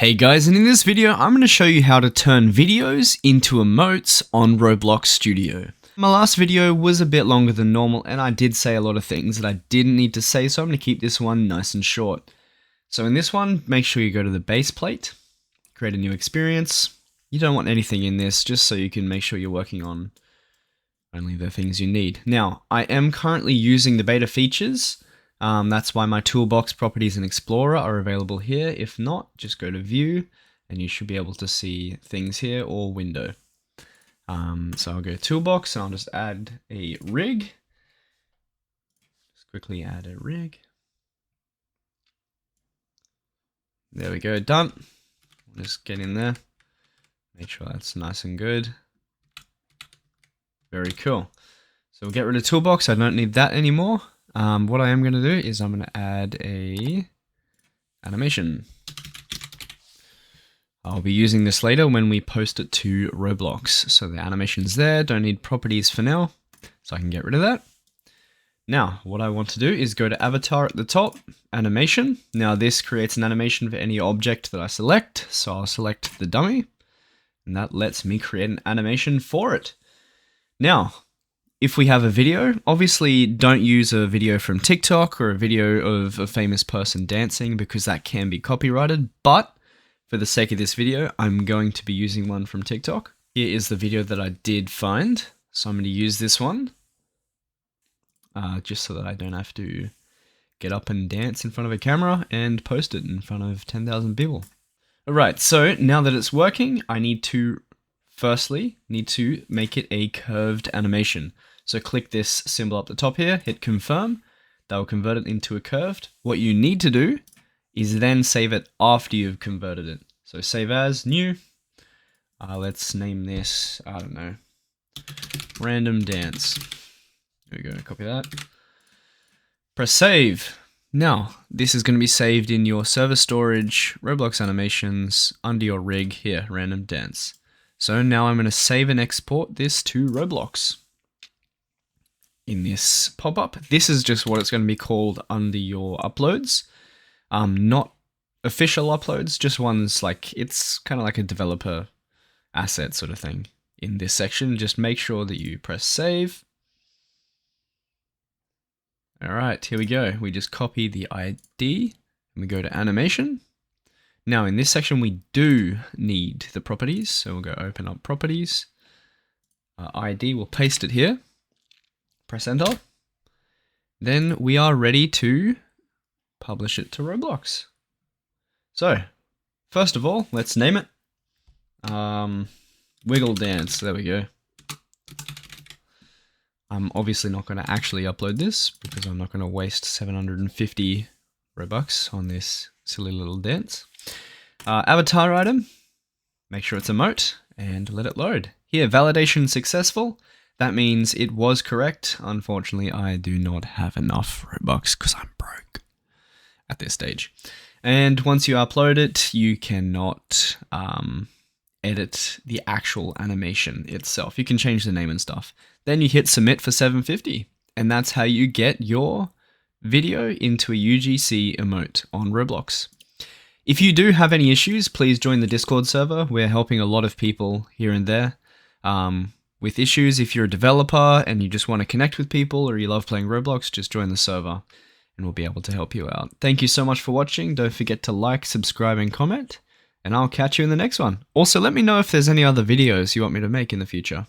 Hey guys, and in this video I'm going to show you how to turn videos into emotes on Roblox Studio. My last video was a bit longer than normal and I did say a lot of things that I didn't need to say, so I'm going to keep this one nice and short. So in this one, make sure you go to the base plate, create a new experience. You don't want anything in this, just so you can make sure you're working on only the things you need. Now, I am currently using the beta features. That's why my toolbox, properties, and explorer are available here. If not, just go to view and you should be able to see things here, or window. So I'll go to toolbox and I'll just add a rig. Just quickly add a rig. There we go, done. Just get in there. Make sure that's nice and good. Very cool. So we'll get rid of toolbox. I don't need that anymore. What I am going to do is I'm going to add a animation. I'll be using this later when we post it to Roblox. So the animation's there, don't need properties for now, so I can get rid of that. Now, what I want to do is go to avatar at the top, animation. Now this creates an animation for any object that I select, so I'll select the dummy, and that lets me create an animation for it. Now, if we have a video, obviously don't use a video from TikTok or a video of a famous person dancing because that can be copyrighted, but for the sake of this video, I'm going to be using one from TikTok. Here is the video that I did find, so I'm going to use this one, just so that I don't have to get up and dance in front of a camera and post it in front of 10,000 people. Alright, so now that it's working, I need to make it a curved animation. So click this symbol up the top here, hit confirm, that will convert it into a curved. What you need to do is then save it after you've converted it. So save as, new, let's name this, I don't know, random dance. There we go, copy that. Press save. Now, this is going to be saved in your server storage, Roblox animations, under your rig here, random dance. So now I'm going to save and export this to Roblox. In this pop-up, this is just what it's going to be called under your uploads. Not official uploads, just ones like, it's kind of like a developer asset sort of thing. In this section, just make sure that you press save. Alright, here we go. We just copy the ID and we go to animation. Now in this section we do need the properties, so we'll go open up properties. ID, we'll paste it here. Press enter. Then we are ready to publish it to Roblox. So, first of all, let's name it. Wiggle Dance, there we go. I'm obviously not going to actually upload this because I'm not going to waste 750 Robux on this silly little dance. Avatar item, make sure it's emote and let it load. Here, validation successful. That means it was correct. Unfortunately, I do not have enough Robux because I'm broke at this stage. And once you upload it, you cannot edit the actual animation itself. You can change the name and stuff. Then you hit submit for 750, and that's how you get your video into a UGC emote on Roblox. If you do have any issues, please join the Discord server. We're helping a lot of people here and there with issues. If you're a developer and you just want to connect with people or you love playing Roblox, just join the server and we'll be able to help you out. Thank you so much for watching. Don't forget to like, subscribe, and comment, and I'll catch you in the next one. Also, let me know if there's any other videos you want me to make in the future.